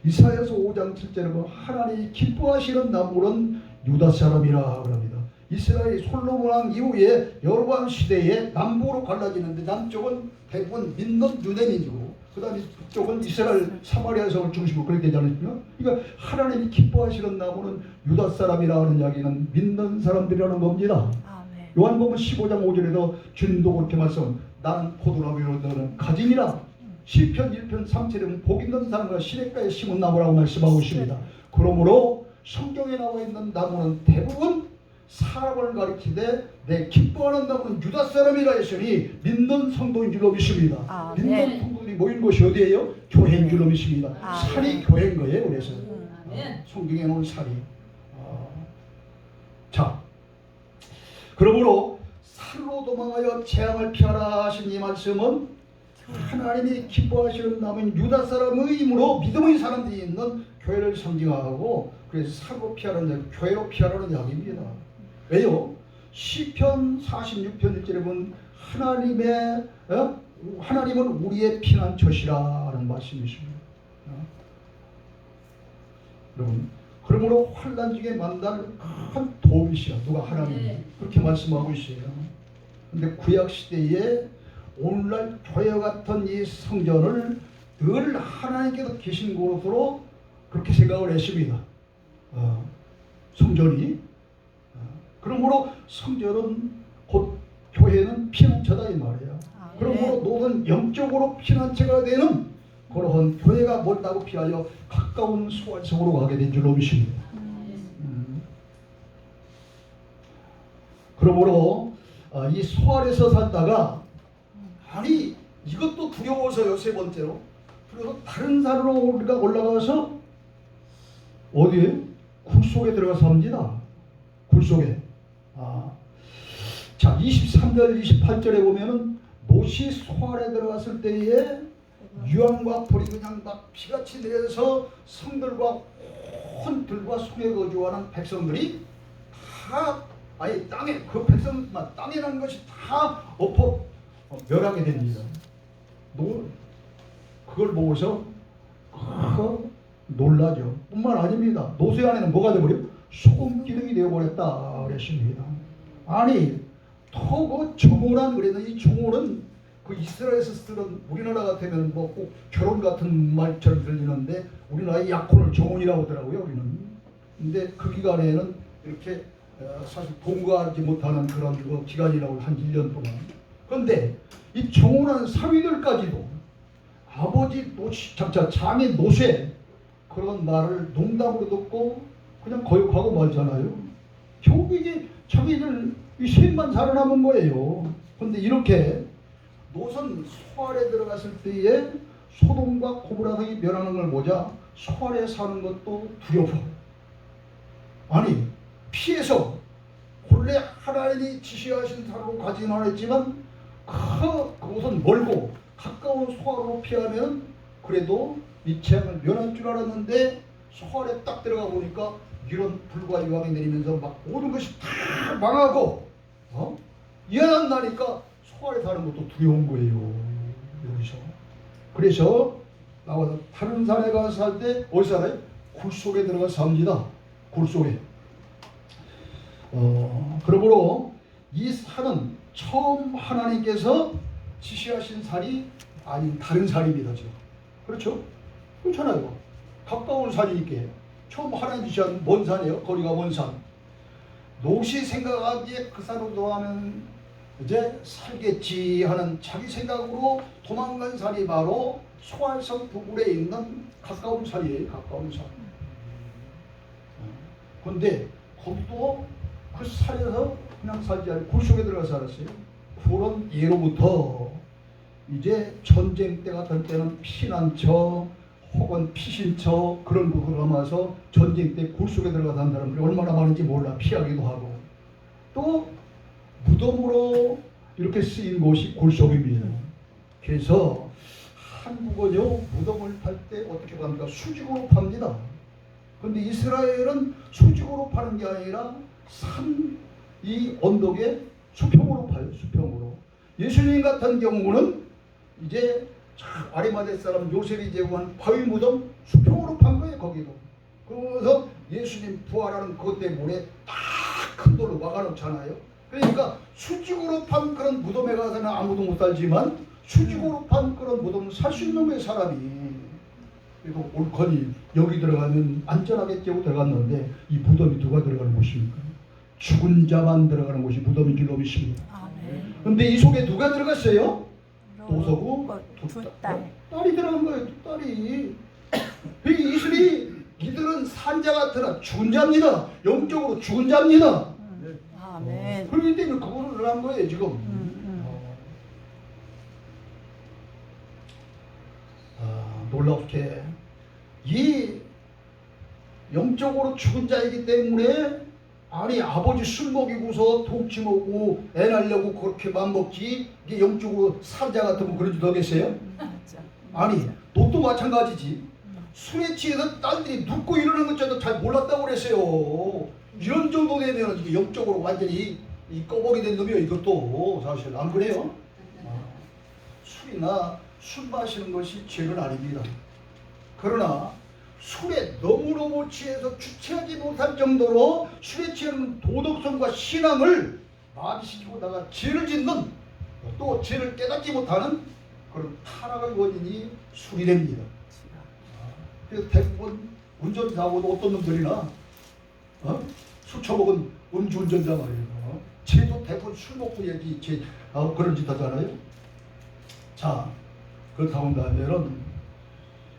이사야서 5장 7절에 보면 하나님이 기뻐하시는 나무는 유다 사람이라 그럽니다. 이스라엘이 솔로몬 왕 이후에 여로보암 시대에 남북으로 갈라지는데 남쪽은 대부분 믿는 유대민이고 그 다음에 북쪽은 이스라엘 사마리아 성을 중심으로 그렇게 되지 않습니까? 그러니까 하나님이 기뻐하시는 나무는 유다 사람이라 하는 이야기는 믿는 사람들이라는 겁니다. 요한복음 15장 5절에도 주님도 그렇게 말씀, 나는 포도나무요 너는 가짐이라. 시편 1편 3절에는 복 있는 사람과 시냇가에 심은 나무라고 말씀하고 있습니다. 그러므로 성경에 나와 있는 나무는 대부분 사람을 가리키되 내 기뻐하는 나무는 유다 사람이라 했으니 믿는 성도인 줄로 믿습니다. 믿는 성도들이 모인 곳이 어디예요? 교회인 줄로 믿습니다. 살이 교회인 거예요. 그래서 성경에 나온 살이. 자, 그러므로 살로 도망하여 재앙을 피하라 하신 이 말씀은 하나님이 기뻐하시는 나무는 유다 사람의이므로 믿음의 사람들이 있는 교회를 상징하고 그래서 살로 피하라는 교회로 피하라는 이야기입니다. 왜요? 시편 46편 1절에 보면 하나님은 우리의 피난처시라는 말씀이 있습니다. 여러분, 그러므로 환난 중에 만날 큰 도움이시야. 누가 하나님이 그렇게 말씀하고 있어요. 근데 구약 시대에 오늘날 교회 같은 이 성전을 늘 하나님께서 계신 곳으로 그렇게 생각을 했습니다. 성전이. 그러므로 성전은 곧 교회는 피난처다 이 말이에요. 그러므로 너는 영적으로 피난처가 되는 그러한 교회가 멀다고 피하여 가까운 소활성으로 가게 된 줄로 믿습니다. 그러므로 이 소활에서 살다가 아니 이것도 두려워서요. 세 번째로 그래서 다른 산으로 우리가 올라가서 어디에? 굴 속에 들어가 삽니다. 굴 속에. 자 23절 28절에 보면은 노시 소알에 들어갔을 때에 유황과 불이 그냥 막 피같이 내려서 성들과 온 들과 속에 거주하는 백성들이 다 아예 땅에 그 백성만 땅에 난 것이 다 엎어 멸하게 됩니다. 그걸 보고서 놀라죠. 뿐만 아닙니다. 노새 안에는 뭐가 되어버려요? 소금 기둥이 되어버렸다 그랬습니다. 아니 더 그 정오란 그랬는데 이 정오는 그 이스라엘에서 쓰는 우리나라 같으면 뭐 꼭 결혼 같은 말처럼 들리는데 우리나라의 약혼을 정혼이라고 하더라고요. 우리는. 근데 그 기간에는 이렇게 사실 동거하지 못하는 그런 그 기간이라고 한 1년 동안. 그런데 이 정혼한 사위들까지도 아버지 장인 노쇠 그런 말을 농담으로 듣고 그냥 거역하고 말잖아요. 결국 이게 자기들 이 셋만 살아남은 거예요. 그런데 이렇게 노선 소알에 들어갔을 때에 소돔과 고모라 등이 멸하는 걸 보자 소알에 사는 것도 두려워. 아니 피해서 본래 하나님이 지시하신 산으로 가지는 않았지만 그곳은 멀고 가까운 소알로 피하면 그래도 이 재앙을 면할 줄 알았는데 소알에 딱 들어가 보니까 이런 불과 유황이 내리면서 막 모든 것이 다 망하고 이해안 나니까 소알에 사는 것도 두려운 거예요. 여기서. 그래서 나와서 다른 산에 가서 살 때 어디 살아요? 굴 속에 들어가서 삽니다. 굴 속에. 그러므로 이 산은 처음 하나님께서 지시하신 산이 아닌 다른 산입니다. 지금. 그렇죠? 그렇잖아요. 가까운 산이니까 처음 하나님 지시한 먼 산이에요. 거리가 먼 산. 노시 생각하기에 그 산으로 도하면 이제 살겠지 하는 자기 생각으로 도망간 산이 바로 소알성 부근에 있는 가까운 산이에요. 가까운 산. 그런데 거기도 그 산에서 그냥 살지 않고 굴 속에 들어가서 살았어요. 굴은 예로부터 이제 전쟁 때 같은 때는 피난처 혹은 피신처 그런 곳으로 남아서 전쟁 때 굴 속에 들어가 산 사람들이 얼마나 많은지 몰라. 피하기도 하고 또 무덤으로 이렇게 쓰인 곳이 굴 속입니다. 그래서 한국은요 무덤을 팔 때 어떻게 팝니까? 수직으로 팝니다. 그런데 이스라엘은 수직으로 파는 게 아니라 산 이 언덕에 수평으로 파요. 수평으로. 예수님 같은 경우는 이제 아리마대 사람 요셉이 제공한 바위 무덤 수평으로 팝니다. 여기도. 그래서 예수님 부활하는 그것 때문에 딱 큰 돌로 막아놓잖아요. 그러니까 수직으로 판 그런 무덤에 가서는 아무도 못 살지만 수직으로 판 그런 무덤은 살 수 있는 거예요, 사람이. 그래도 옳거니 여기 들어가면 안전하게 깨고 들어갔는데 이 무덤이 누가 들어가는 곳입니까? 죽은 자만 들어가는 곳이 무덤인 줄로 믿습니다. 그런데 이 속에 누가 들어갔어요? 도서고 두 딸이 들어간 거예요. 두 딸이. 이들은 산자 같으나 죽은 자입니다. 영적으로 죽은 자입니다. 아멘. 그렇기 때문에 그거를 한 거예요 지금. 놀랍게 이 영적으로 죽은 자이기 때문에 아니 아버지 술 먹이고서 독침 먹고 애 낳으려고 그렇게 맘먹지 이게 영적으로 산자 같으면 그런 줄 알겠어요? 아니 너도 마찬가지지. 술에 취해서 딸들이 눕고 이러는 것조차도 잘 몰랐다고 그랬어요. 이런 정도 되면 이게 영적으로 완전히 이 꺼벅이 된 놈이에요. 이것도 사실 안 그래요? 술이나 술 마시는 것이 죄는 아닙니다. 그러나 술에 너무너무 취해서 주체하지 못할 정도로 술에 취하는 도덕성과 신앙을 마비시키고다가 죄를 짓는 또 죄를 깨닫지 못하는 그런 타락의 원인이 술이 됩니다. 그래서 대부분 운전사고도 어떤 놈들이나 술 처먹은 음주운전자 말이에요. 쟤도 대부분 술 먹고 얘기 그런 짓 하잖아요. 자, 그렇다고 한다면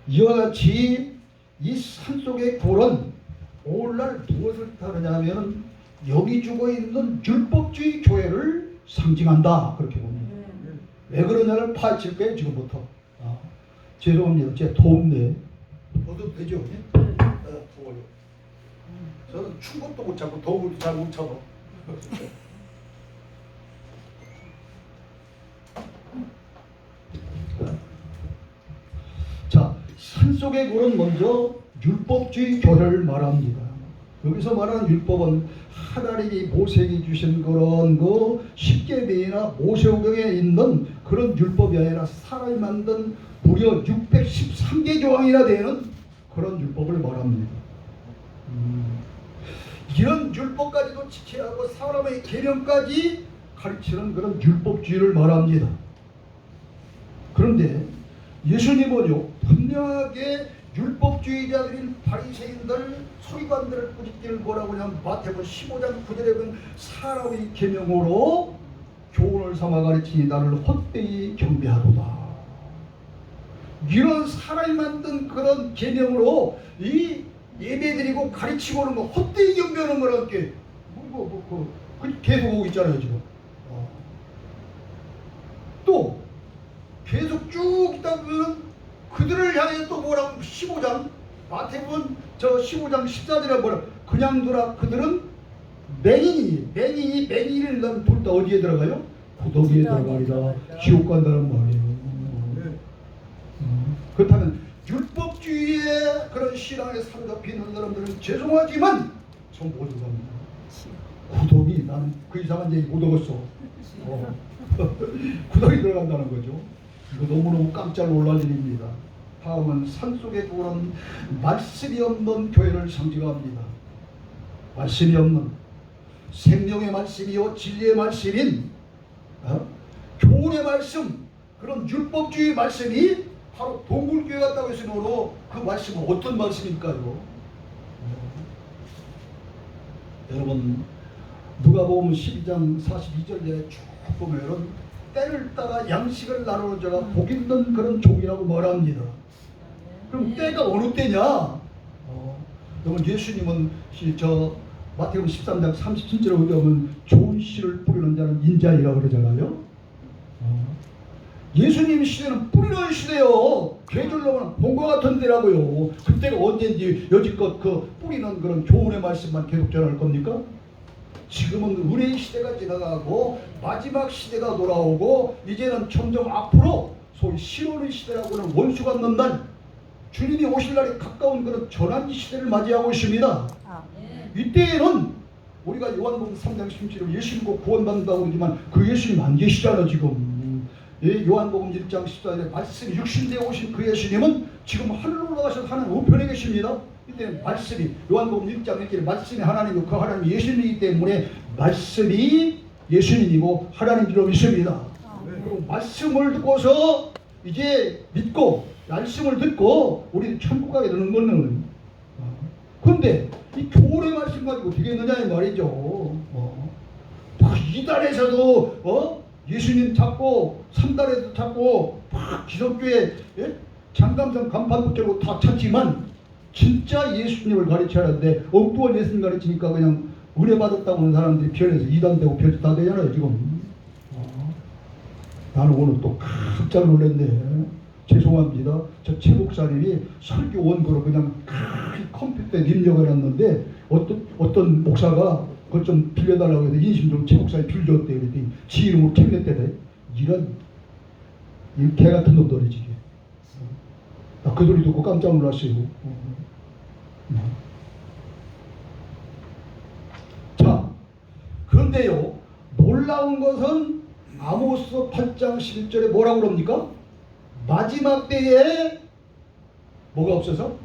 이와 같이 이 산속의 골은 오늘날 무엇을 타느냐 하면 여기 죽어있는 율법주의 교회를 상징한다 그렇게 봅니다. 왜 그러냐를 파헤칠 거예요 지금부터. 죄송합니다. 제 도움네. 얻어도 되죠? 저는 춘 것도 못 참고 더운 것도 잘 못 참아. 자, 산속의 골은 먼저 율법주의 교회를 말합니다. 여기서 말하는 율법은 하나님이 모세에게 주신 그런 그 십계명이나 모세오경에 있는 그런 율법이 아니라 사람이 만든 무려 613개 조항이나 되는 그런 율법을 말합니다. 이런 율법까지도 지켜야 하고 사람의 계명까지 가르치는 그런 율법주의를 말합니다. 그런데 예수님은요 분명하게 율법주의자들인 바리새인들 서기관들을 꾸짖기를 뭐라고 하냐면 마태복음 15장 9절에 보면 사람의 계명으로 교훈을 삼아 가르치니 나를 헛되이 경배하도다. 이런 사람이 만든 그런 계명으로 이 예배드리고 가르치고 오는 거 헛되이 경배하는 거라는 게 계속 오고 있잖아요 지금. 또 계속 쭉 있다 보면 그들을 향해 또 뭐라고 15장 마태복음 15장 14절에 뭐라 그냥 두라 그들은 맹인을 넌 둘 다 어디에 들어가요? 구더기에 들어가리라 지옥 간다는 말이에요. 그렇다면 율법주의의 그런 신앙에 사로잡혀 있는 사람들은 죄송하지만 전부 어디 갑니다. 구더기 나는 그 이상한 얘기 못 얻었어. 구더기 들어간다는 거죠. 이거 너무너무 깜짝 놀랄 일입니다. 다음은 산속의 그런 말씀이 없는 교회를 상징합니다. 말씀이 없는 생명의 말씀이요 진리의 말씀인 교훈의 말씀 그런 율법주의 말씀이 바로 동굴교회 같다고 했으므로 그 말씀은 어떤 말씀일까요? 여러분 누가복음 12장 42절에 쭉 보면은 때를 따라 양식을 나누는 자가 복 있는 그런 종이라고 말합니다. 그럼 때가 어느 때냐? 여러분 예수님은 마태복음 13장 37절에 보면 좋은 씨를 뿌리는 자는 인자이라고 그러잖아요. 예수님 시대는 뿌리는 시대요. 계절로는 본과 같은 때라고요. 그때가 언제인지 여지껏 그 뿌리는 그런 교훈의 말씀만 계속 전할 겁니까? 지금은 은혜의 시대가 지나가고 마지막 시대가 돌아오고 이제는 점점 앞으로 소위 실온의 시대라고는 원수가 없는 날 주님이 오실 날이 가까운 그런 전환기 시대를 맞이하고 있습니다. 이때에는 우리가 요한복음 3장 17절 예수님 곧 구원받는다고 그러지만 그 예수님 안 계시잖아 지금. 예, 요한복음 1장 14절에 말씀이 육신되어 오신 그 예수님은 지금 하늘로 올라가셔서 하나님 우편에 계십니다. 이때 말씀이 요한복음 1장 1절에 말씀이 하나님이고 그 하나님이 예수님이기 때문에 말씀이 예수님이고 하나님이라고 믿습니다. 그리고 말씀을 듣고서 이제 믿고 말씀을 듣고 우리 천국 가게 되는 거는 근데 이 교훈의 말씀 가지고 되겠느냐 이 말이죠. 이달에서도 예수님 찾고 3달에도 찾고 막 기독교에 장감성 간판 붙이고 다 찾지만 진짜 예수님을 가르쳐야 하는데 엉뚱한 예수님 가르치니까 그냥 은혜 받았다고 하는 사람들이 변해서 이단되고 별짓 다 되잖아요 지금. 나는 오늘 또 깜짝 놀랐네. 죄송합니다. 저 최 목사님이 설교 원고로 그냥 컴퓨터에 입력해놨는데 어떤 목사가 그걸 좀 빌려달라고 해서 인심 좀 최 목사님 빌려줬대. 그랬더니 지 이름으로 책냈대. 이런 개 같은 놈들이지. 나 그 소리 듣고 깜짝 놀랐어요. 자, 그런데요 놀라운 것은 아모스 8장 11절에 뭐라고 그럽니까? 마지막 때에 뭐가 없어서?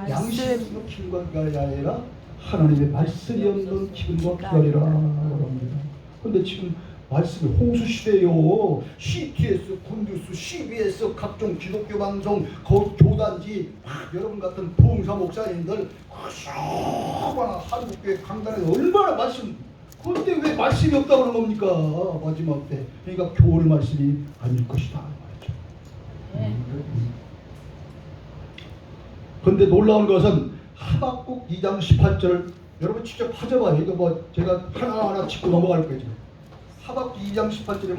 양심으로 기근과 기갈이 아니라 하나님의 말씀이 없는 기근과 기갈이라 그럽니다. 그런데 지금 말씀이 홍수시대요. CTS, 군주스, CBS, 각종 기독교 방송, 교단지 여러분 같은 부흥사 목사님들 한국교회 강단에서 얼마나 말씀 그런데 왜 말씀이 없다고 하는 겁니까? 마지막 때. 그러니까 교훈의 말씀이 아닐 것이다. 그런데 놀라운 것은 하박국 2장 18절 여러분 직접 찾아봐요. 이거 뭐 제가 하나하나 짚고 넘어갈 거죠. 하박국 2장 18절에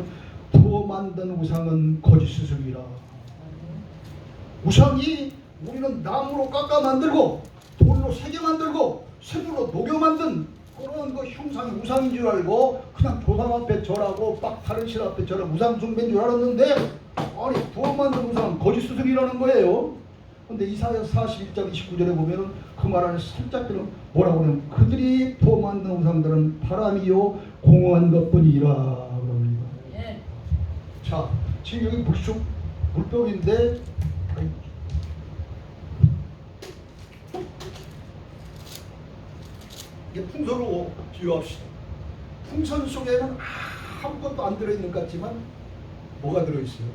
부어 만든 우상은 거짓 스승이라. 우상이 우리는 나무로 깎아 만들고 돌로 새겨 만들고 쇠로 녹여 만든 그런 그 형상이 우상인 줄 알고 그냥 조상 앞에 절하고 막 다른 신 앞에 절하고 우상 숭배인 줄 알았는데 아니 부어 만든 우상은 거짓 스승이라는 거예요. 근데 이사야 41장 29절에 보면은 그 말 안에 살짝 뭐라고 하냐면 그들이 부어 만든 우상들은 바람이요 공허한 것뿐이라 그럽니다. 예. 자 지금 여기 물병인데 이게 풍선으로 비유합시다. 풍선 속에는 아무것도 안 들어있는 것 같지만 뭐가 들어있어요?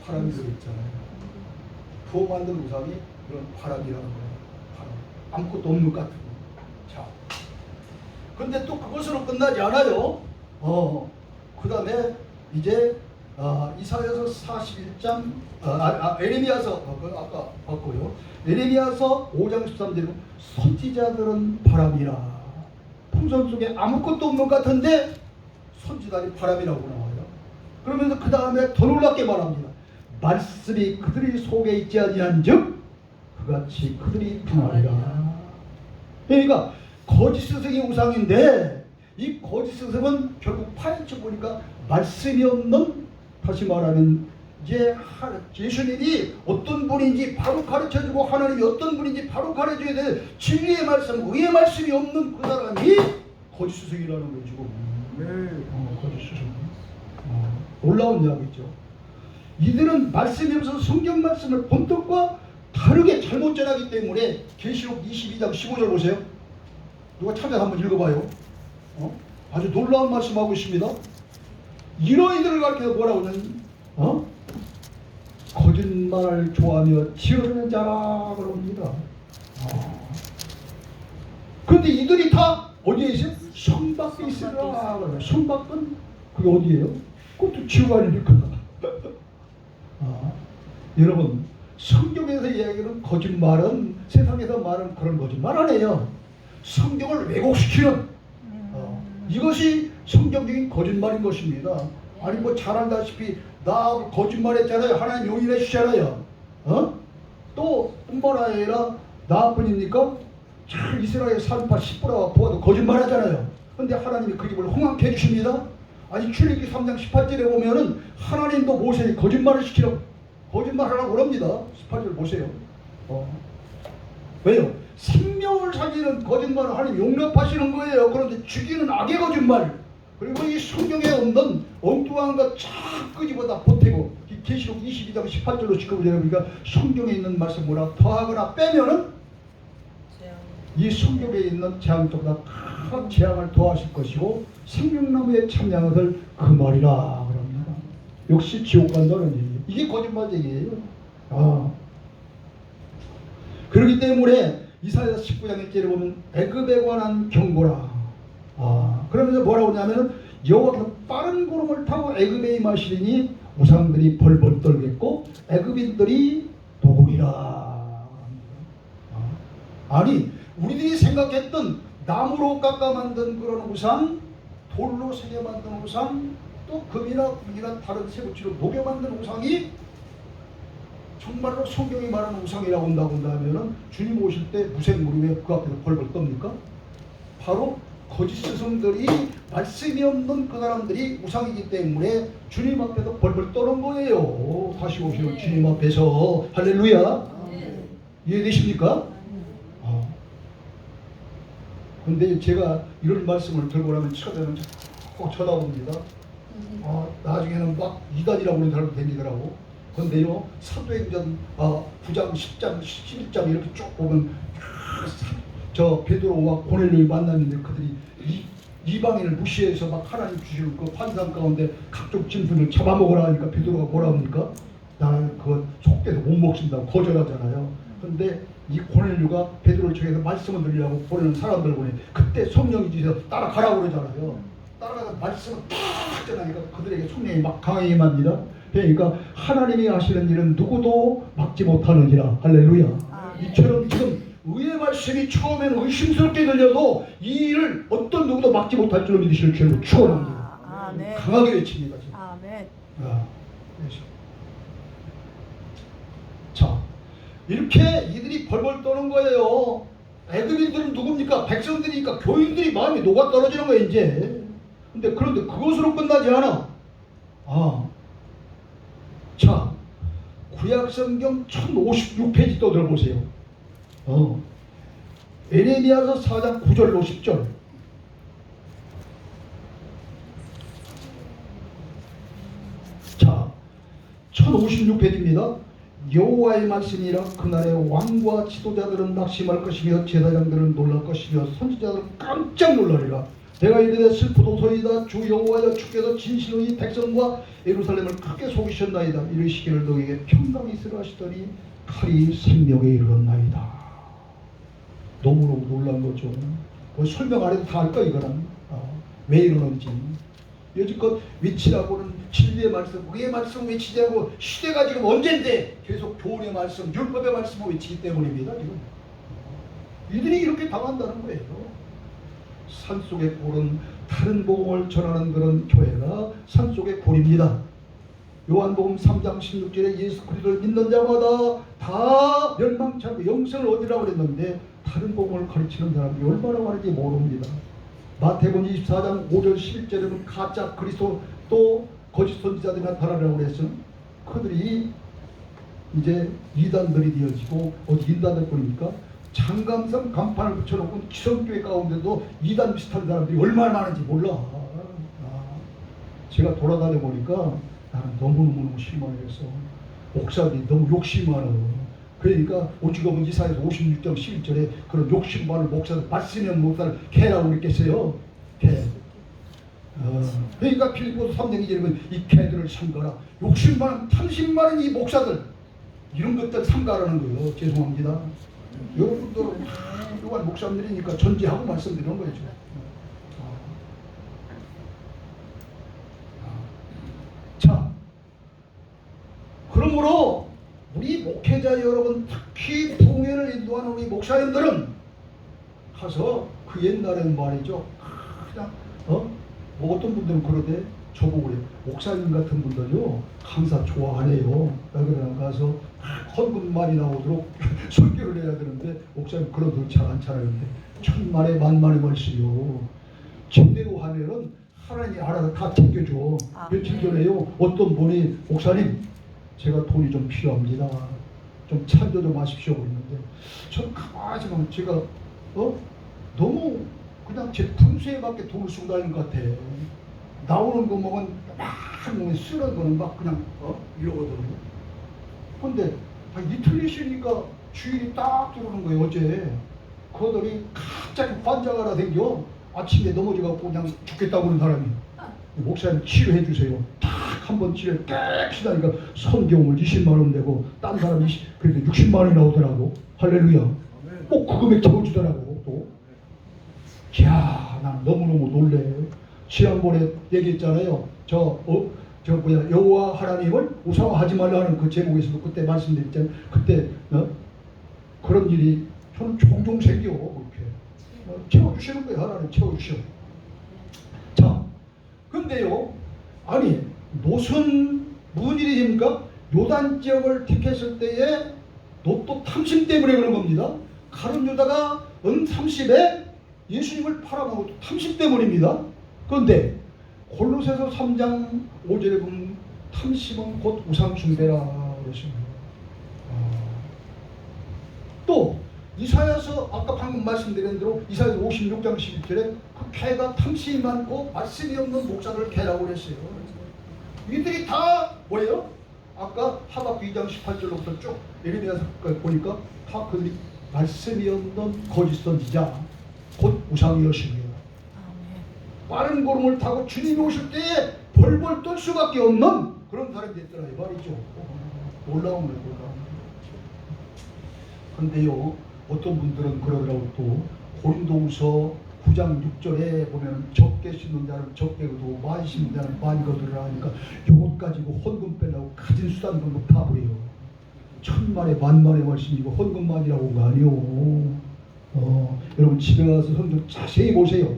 바람이 들어있잖아요. 부어 만든 우상이 그런 바람이라는 거예요. 바람. 아무것도 없는 것 같은 거. 자, 근데 또 그것으로 끝나지 않아요. 그 다음에 이제 이사야서 41장 에레미야서 아까 봤고요. 에레미야서 5장 13절에 선지자들은 바람이라. 풍선 속에 아무것도 없는 것 같은데 선지자들이 바람이라고 나와요. 그러면서 그 다음에 더 놀랍게 말합니다. 말씀이 그들이 속에 있지 아니한즉 그같이 그들이 평하리라. 그러니까 거짓 스승이 우상인데 이 거짓 스승은 결국 파헤쳐 보니까 말씀이 없는 다시 말하면 이제 예수님이 어떤 분인지 바로 가르쳐주고 하나님이 어떤 분인지 바로 가르쳐줘야 돼. 진리의 말씀, 의의 말씀이 없는 그 사람이 거짓 스승이라는 거죠. 거짓 스승. 놀라운 이야기죠. 이들은 말씀이 없어서 성경 말씀을 본뜻과 다르게 잘못 전하기 때문에 계시록 22장 15절 보세요. 누가 찾아서 한번 읽어봐요. 아주 놀라운 말씀하고 있습니다. 이러이들을 가르쳐서 뭐라고 하냐면 거짓말을 좋아하며 지어내는 자라 그럽니다. 그런데 이들이 다 어디에 있어요? 성 밖에 있으라. 성 밖은 그게 어디예요? 그것도 지옥 아닙니까? 여러분 성경에서 이야기하는 거짓말은 세상에서 말하는 그런 거짓말 아니에요. 성경을 왜곡시키는 이것이 성경적인 거짓말인 것입니다. 아니 뭐 잘 알다시피 나 거짓말했잖아요. 하나님 용인해 주잖아요. 또 뿐만 아니라 나뿐입니까? 잘 이스라엘 산파 10보라 보아도 거짓말하잖아요. 근데 하나님이 그 입을 홍합해 주십니다. 아니 출애굽기 3장 18절에 보면은 하나님도 모세에게 거짓말을 시키라고 거짓말하라고 그럽니다. 18절 보세요. 왜요? 생명을 살리는 거짓말을 하나님 용납하시는 거예요. 그런데 죽이는 악의 거짓말 그리고 이 성경에 없는 엉뚱한 것 쫙 끄집어다 보태고 이 계시록 22장 18절로 지켜보자. 그러니까 성경에 있는 말씀 뭐라 더하거나 빼면은 이 성경에 있는 재앙보다 큰 재앙을 더하실 것이고 생명나무에 참양을 그 말이라 그럽니다. 역시 지옥 간다는 얘기예요. 이게 거짓말 얘기예요. 그렇기 때문에 이사야 19장 1절에 보면 애굽에 관한 경고라. 그러면서 뭐라고 하냐면 여호와께서 빠른 구름을 타고 애굽에 임하시리니 우상들이 벌벌 떨겠고 애굽인들이 도굴이라. 아니 우리들이 생각했던 나무로 깎아 만든 그런 우상, 돌로 새겨 만든 우상, 또 금이나 금이나 다른 세부치로 녹여 만든 우상이 정말로 성경이 말하는 우상이라고 한다면은 주님 오실 때 무생무림에 그 앞에서 벌벌 떱니까? 바로 거짓 스승들이 말씀이 없는 그 사람들이 우상이기 때문에 주님 앞에서 벌벌 떠는 거예요. 다시 오시는 주님 앞에서. 할렐루야. 이해되십니까? 근데 제가 이런 말씀을 들고 나면 처자는 꼭 쳐다봅니다. 나중에는 막 이단이라고 하는 사람도 생기더라고. 근데요, 사도행전 9장, 10장, 11장 이렇게 쭉 보면 저 베드로와 고넬료를 만났는데 그들이 이방인을 무시해서 막 하나님 주시는 그 환상 가운데 각종 짐승을 잡아먹으라 하니까 베드로가 뭐라 합니까? 나 그거 속돼서 못 먹습니다. 거절하잖아요. 근데 이 고넬료가 베드로를 통해서 말씀을 들으려고 보내는 사람들 보내. 그때 성령이 주셔서 따라가라고 그러잖아요. 따라가서 말씀을 딱 전하니까 그들에게 성령이 막 강하게 임합니다. 그러니까 하나님이 하시는 일은 누구도 막지 못하느니라. 할렐루야. 이처럼 지금 의의 말씀이 처음에는 의심스럽게 들려도 이 일을 어떤 누구도 막지 못할 줄로 믿으실 줄로 축원합니다. 강하게 외칩니다. 지금. 자, 이렇게 이들이 벌벌 떠는 거예요. 애굽인들은 누굽니까? 백성들이니까 교인들이 마음이 녹아 떨어지는 거예요 이제. 그런데 그것으로 끝나지 않아. 자, 구약성경 1056페이지 또 들어보세요. 에레미야서 4장 9절로 10절. 자, 1056페이지입니다. 여호와의 말씀이라 그날에 왕과 지도자들은 낙심할 것이며 제사장들은 놀랄 것이며 선지자들은 깜짝 놀라리라. 내가 이르되 슬프도소이다. 주 여호와여 주께서 진실로 이 백성과 예루살렘을 크게 속이셨나이다. 이르시기를 너에게 평강이 있으라 하시더니 칼이 생명에 이르렀나이다. 너무너무 놀란 거죠. 뭐 설명 안 해도 다 알까 이거는. 왜 이러는지. 여지껏 외치라고는 진리의 말씀, 우리의 말씀 외치자고 시대가 지금 언젠데 계속 교훈의 말씀, 율법의 말씀을 외치기 때문입니다. 지금 이들이 이렇게 당한다는 거예요. 산속의 굴은 다른 복음을 전하는 그런 교회가 산속의 굴입니다. 요한복음 3장 16절에 예수 그리스도를 믿는 자마다 다 멸망치 않고 영생을 얻으라고 그랬는데 다른 복음을 가르치는 사람이 얼마나 많은지 모릅니다. 마태복음 24장 5절 11절에는 가짜 그리스도 또 거짓 선지자들이 나타나라고 그랬어요. 그들이 이제 이단들이 되어지고 어디 이단들 뿐입니까? 장강성 간판을 붙여놓고 기성교회 가운데도 이단 비슷한 사람들이 얼마나 많은지 몰라. 제가 돌아다녀 보니까 나는 너무너무 실망했어. 목사들이 너무 욕심 많아. 그러니까 오죽하면 이사야서 56장 11절에 그런 욕심 많은 목사들, 말씀의 목사를 개라고 그랬겠어요. 개. 그러니까 빌립보서 3장 2절에 보면 이 개들을 삼가라. 욕심 많은, 탐심 많은 이 목사들, 이런 것들 삼가라는 거예요. 죄송합니다. 여러분들은 훌륭한 목사님들이니까 전제하고 말씀드리는 거죠. 자, 그러므로 우리 목회자 여러분, 특히 부흥회를 인도하는 우리 목사님들은 가서 그 옛날엔 말이죠. 그냥 뭐 어떤 분들은 그러대. 저보고 그래. 목사님 같은 분들요 강사 좋아하네요. 그러나 가서 헌금 많이 나오도록 설교를 해야 되는데 목사님 그런 분 잘 안 차리는데 천만에 만만의 말씀이요. 제대로 하면은 하나님이 알아서 다 챙겨줘. 며칠 전에요 어떤 분이 목사님 제가 돈이 좀 필요합니다. 좀 찬조 좀 하십시오 그랬는데 저는 가만히 보면 제가 너무 그냥 제 분수에 맞게 돈을 쓰고 다니는 것 같아. 나오는 거 먹은 막 몸에 쓰는 거는 막 그냥 이러거든요. 근데 이틀 있으니까 주일이 딱 들어오는 거예요. 어제 그들이 갑자기 환자가 하나 생겨 아침에 넘어져갖고 그냥 죽겠다고 하는 사람이 목사님 치료해 주세요. 딱 한 번 치료 깨끗이 하니까 선경을 20만 원 내고 딴 사람이 그래도 60만 원이 나오더라고. 할렐루야. 꼭 그 금액 채워주더라고. 또 이야 난 너무너무 놀래. 지난번에 얘기했잖아요. 여호와 하나님을 우상화하지 말라 하는 그 제목에서도 그때 말씀드렸잖아요. 그때 그런 일이 저는 종종 생겨. 그렇게 채워주시는 거예요. 하나님 채워주셔. 자, 근데요, 아니 무슨 일이 됩니까? 요단 지역을 택했을 때에 롯도 탐심 때문에 그런 겁니다. 가룟 유다가 은 30에 예수님을 팔아먹은 탐심 때문입니다. 그런데 골로새서 3장 5절에 보면 탐심은 곧 우상숭배라 그랬습니다. 또 이사야서 아까 방금 말씀드린 대로 이사야 56장 11절에 그 개가 탐심이 많고 말씀이 없는 목사를 개라고 그랬어요. 이들이 다 뭐예요? 아까 하박국 2장 18절로부터 쭉 예레미야서까지 보니까 다 그들이 말씀이 없는 거짓 선지자 곧 우상이었습니다. 빠른 걸음을 타고 주님이 오실 때에 벌벌 떨 수밖에 없는 그런 사람이 됐더라 이 말이죠. 놀라운 거예요. 그런데요, 어떤 분들은 그러더라고. 또 고린도후서 9장 6절에 보면 적게 심는 자는 적게 거두고 많이 심는 자는 많이 거두라 하니까 요것 가지고 헌금 빼려고 가진 수단 그런 거 파버려요. 천만에 만만의 말씀이고 헌금만이라고 한 거 아니요. 여러분 집에 가서 성경 자세히 보세요.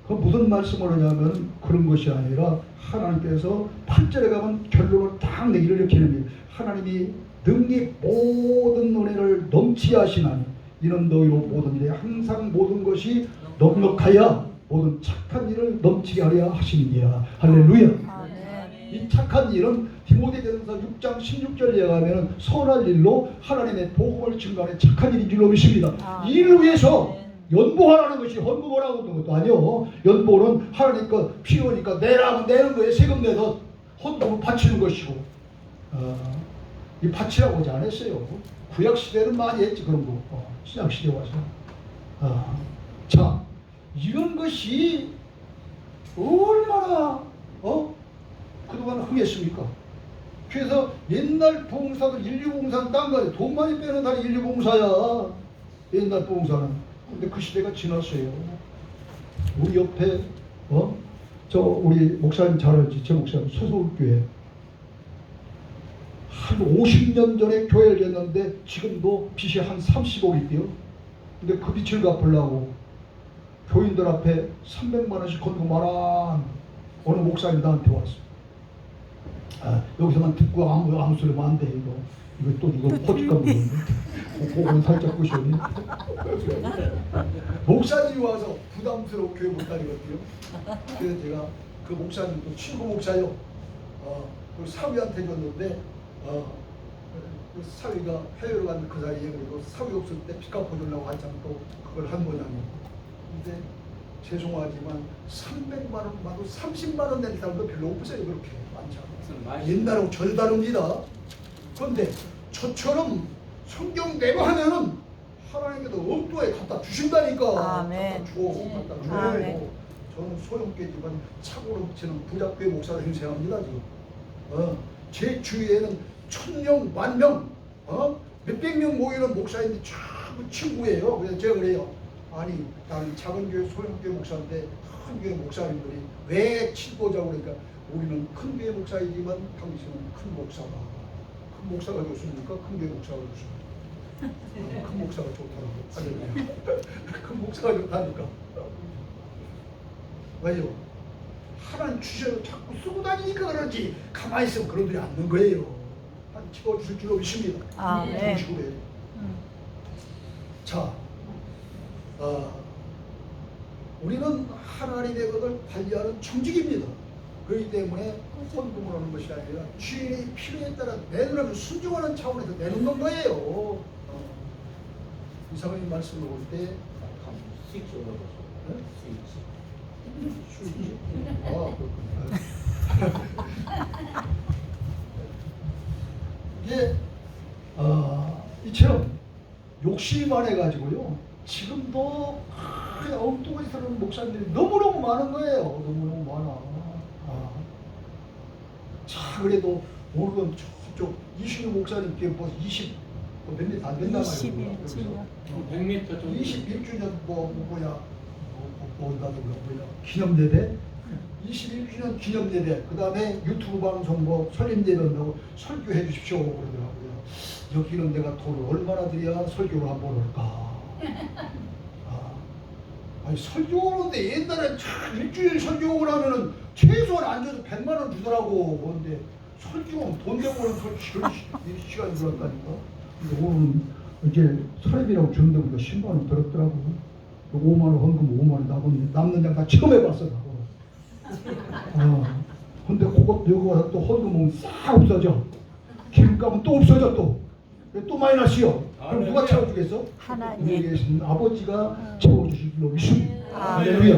그 무슨 말씀을 하냐면 그런 것이 아니라 하나님께서 8절에 가면 결론을 딱 내기를 이렇게 하는 거예요. 하나님이 능히 모든 은혜를 넘치게 하시나니 이는 너희로 모든 일에 항상 모든 것이 넉넉하여 모든 착한 일을 넘치게 하려 하시느니라. 할렐루야. 이 착한 일은 디모데전서 6장 16절에 가면 선할 일로 하나님의 복음을 증거하는 착한 일인 줄로 믿습니다. 이 일을 위해서 연보하라는 것이 헌금하라고 하는 것도 아니요. 연보는 하나님 거 필요하니까 내라면 내는 거에 세금 내서 헌금을 바치는 것이고 이 바치라고 하지 않았어요. 구약 시대는 많이 했지 그런 거. 신약 시대 와서. 자, 이런 것이 얼마나 그동안 흥했습니까? 그래서 옛날 부흥사들 인류봉사는 딴 거예요. 돈 많이 빼는 날이 인류봉사야. 옛날 부흥사는. 근데 그 시대가 지났어요. 우리 옆에 우리 목사님 잘 알지? 제 목사님 소속교회 한 50년 전에 교회를 했는데 지금도 빚이 한 30억 있대요. 근데 그 빚을 갚으려고 교인들 앞에 300만 원씩 헌금하라. 어느 목사님 나한테 왔어. 여기서만 듣고 아무 소리 하면 안 돼. 이거 또 누가 허짓감 부르는데 그건 살짝 부시네. 목사님이 와서 부담스러워 교회 못 다니거든요. 그래서 제가 그 목사님도 친구 목사요. 그 사위한테 줬는데 그 사위가 해외로 간 그 사이에 그리고 사위 없을 때 빚 갚아주려고 한참 또 그걸 한 모양이에요. 근데 죄송하지만 300만 원 받고 30만 원 낸 사람도 별로 없어요. 그렇게 많잖아요. 옛날하고 절다릅니다. 그런데 저처럼 성경 내고 하면은 하나님께서 엄도에 갖다 주신다니까. 아멘. 갖다 줘. 아멘. 저는 소형교회지만 차고 넘치는 부작교회 목사를 행세합니다 지금. 제 주위에는 1000명, 10,000명, 몇백 명 모이는 목사인데 참 친구예요. 그래서 제가 그래요. 아니 나는 작은 교회 소형교회 목사인데 큰 교회 목사님들이 왜 친구자고 그러니까 우리는 큰 교회 목사이지만 당신은 큰 목사다. 큰 목사가 좋습니까? 큰 교회 목사가 좋습니까? 큰 목사가 좋다고. 큰 목사가 좋다니까. 왜요? 하나님 주셔서 자꾸 쓰고 다니니까 그런지 가만히 있으면 그런들이 않는 거예요. 한 채워주실 줄로 믿습니다. 아멘. 자, 우리는 하나님의 것을 관리하는 청직입니다. 그렇기 때문에 헌금을 하는 것이 아니라 주인의 필요에 따라 내놓으면 순종하는 차원에서 내놓는 거예요. 이상하게 말씀을 올 때 스위치 올려보세요. 스위치. 이게 이처럼 욕심이 많아가지고요. 지금도 그냥 엉뚱하게 사는 목사님들이 너무너무 많은 거예요. 너무너무 많아. 자, 그래도 오늘은 저쪽 이신우 목사님께 뭐 20 몇 년 안 된다 말이에요. 21주년. 100m 정도. 21주년 뭐야 기념예배, 21주년 기념예배, 그 다음에 유튜브 방송 뭐 설립예배라고 설교해 주십시오 그러더라고요. 여기는 내가 돈을 얼마나 드려야 설교를 한번 올까? 아니 설교하는데 옛날에 참 일주일 설교를 하면은 최소한 앉아서 100만 원 주더라고. 근데 설교는 돈 내고 오는 시간이 들었다니까. 근데 오늘은 이제 사례비라고 주는데 우리가 10만 원 들었더라고. 5만 원 헌금 5만 원 남는 양 다 처음 해봤어 나고. 근데 그것도 여기 와서 또 헌금 오면 싹 없어져. 기름값은 또 없어져 또 마이너스요. 그럼 누가 채워주겠어? 하나님. 위에 계신 아버지가 채워주실 줄로 믿습니다. 아멘. 할렐루야.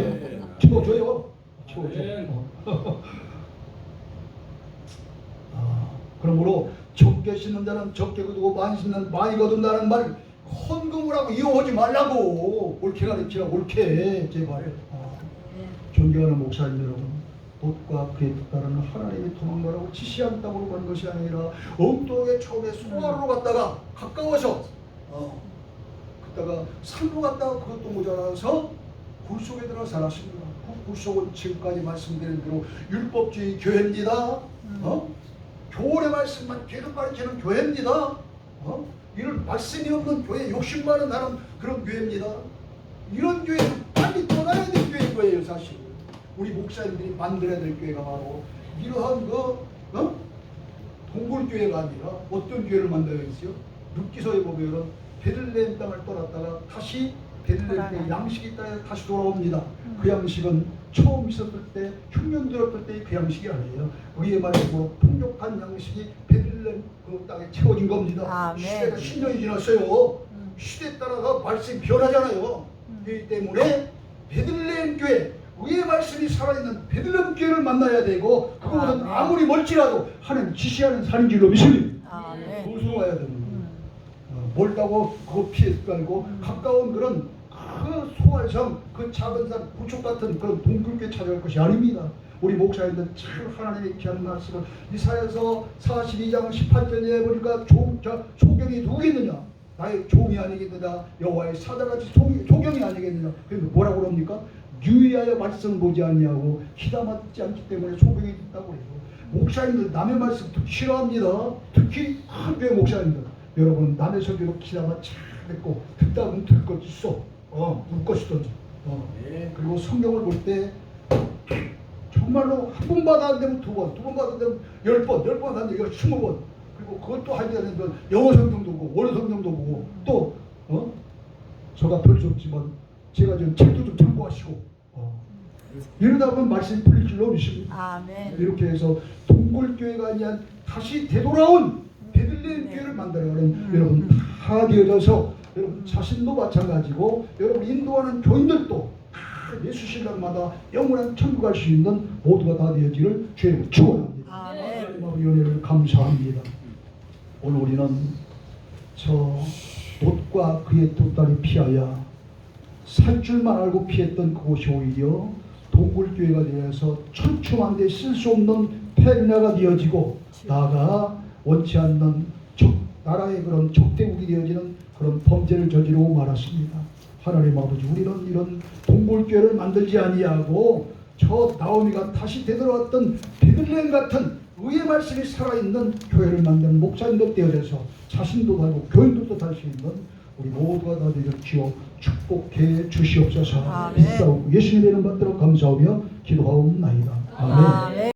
채워줘요. 채워줘. 그러므로 적게 심는 자는 적게 거두고 많이 심는 많이 거둔다는 말 헌금을 하고 이용하지 말라고. 옳게 가르치라. 옳게 제발. 존경하는 목사님 여러분, 돛과 그에 따르는 하나님이 도망가라고 지시한 땅으로 간 것이 아니라 엉뚱하게 처음에 소아로 갔다가 가까워서 그다가 산으로 갔다가 그것도 모자라서 굴 속에 들어 살았습니다. 그 굴 속은 지금까지 말씀드린 대로 율법주의 교회입니다. 교훈의 말씀만 계속 가르치는 교회입니다. 이런 말씀이 없는 교회, 욕심 많은 나는 그런 교회입니다. 이런 교회는 빨리 떠나야 될 교회인 거예요. 사실 우리 목사님들이 만들어야 될 교회가 바로 이러한 동굴교회가 아니라 어떤 교회를 만들어야겠어요? 룻기서에 보면 베들레헴 땅을 떠났다가 다시 베들레헴 땅의 양식이 땅에 다시 돌아옵니다. 그 양식은 처음 있었을 때, 흉년 들었을 때의 그 양식이 아니에요. 의의 말씀으로 풍족한 양식이 베들레헴 그 땅에 채워진 겁니다. 시대가 10년이 지났어요. 시대에 따라서 말씀이 변하잖아요. 그렇기 때문에 베들레헴 교회, 의의 말씀이 살아있는 베들레헴 교회를 만나야 되고, 그것은 아무리 멀지라도 하나님 지시하는 산인 줄로 믿습니다. 그것으로 와야 됩니다. 멀다고 그거 피해 깔고 가까운 그런 그 소활성, 그 작은 산, 구축 같은 그런 동굴교회 찾아갈 것이 아닙니다. 우리 목사님들 참 하나님의 귀한 말씀을 이사야서 42장 18절에 보니까 조경이 누구겠느냐? 나의 종이 아니겠느냐? 여호와의 사자같이 조경이 아니겠느냐? 그래서 뭐라고 그럽니까? 유의하여 말씀 보지 아니하고 귀담았지 않기 때문에 조경이 있다고 해요. 목사님들 남의 말씀 듣기 싫어합니다. 특히 큰 교회 목사님들. 여러분 남의 설교로 귀담아 잘 듣고 듣다 보면 들 것 있어. 울 것이든지. 그리고 성경을 볼 때 정말로 한 번 받았는데 두 번, 두 번 받았는데 10번, 10번 받았는데 20번. 그리고 그것도 하지 않으면 영어 성경도 보고 원어 성경도 보고 또 저가 별 수 없지만 제가 좀 책도 좀 참고하시고 이러다 보면 말씀이 풀릴 줄로 믿습니다. 아멘. 이렇게 해서 동굴교회가 아니라 다시 되돌아온 베들레헴 교회를 만들어가는 여러분 다 되어져서 여러분 자신도 마찬가지고 여러분 인도하는 교인들도 다 예수 신랑마다 영원한 천국 갈 수 있는 모두가 다 되어지를 주의 축원합니다. 하나님 은혜를 감사합니다. 오늘 우리는 저 롯과 그의 두 딸이 피하여 살 줄만 알고 피했던 그곳이 오히려 동굴교회가 되어서 천추만대 쓸 수 없는 폐륜화가 되어지고 나아가 원치 않는 나라의 그런 적대국이 되어지는 그런 범죄를 저지르고 말았습니다. 하나님 아버지, 우리는 이런 동굴교회를 만들지 아니하고 저 나오미가 다시 되돌아왔던 베들레헴 같은 의의 말씀이 살아있는 교회를 만드는 목사님도 되어져서 자신도 달고 교인들도 달 수 있는 우리 모두가 다 되어 주여 축복해 주시옵소서. 예수님의 이름 받들어 감사하며 기도하옵나이다. 아멘.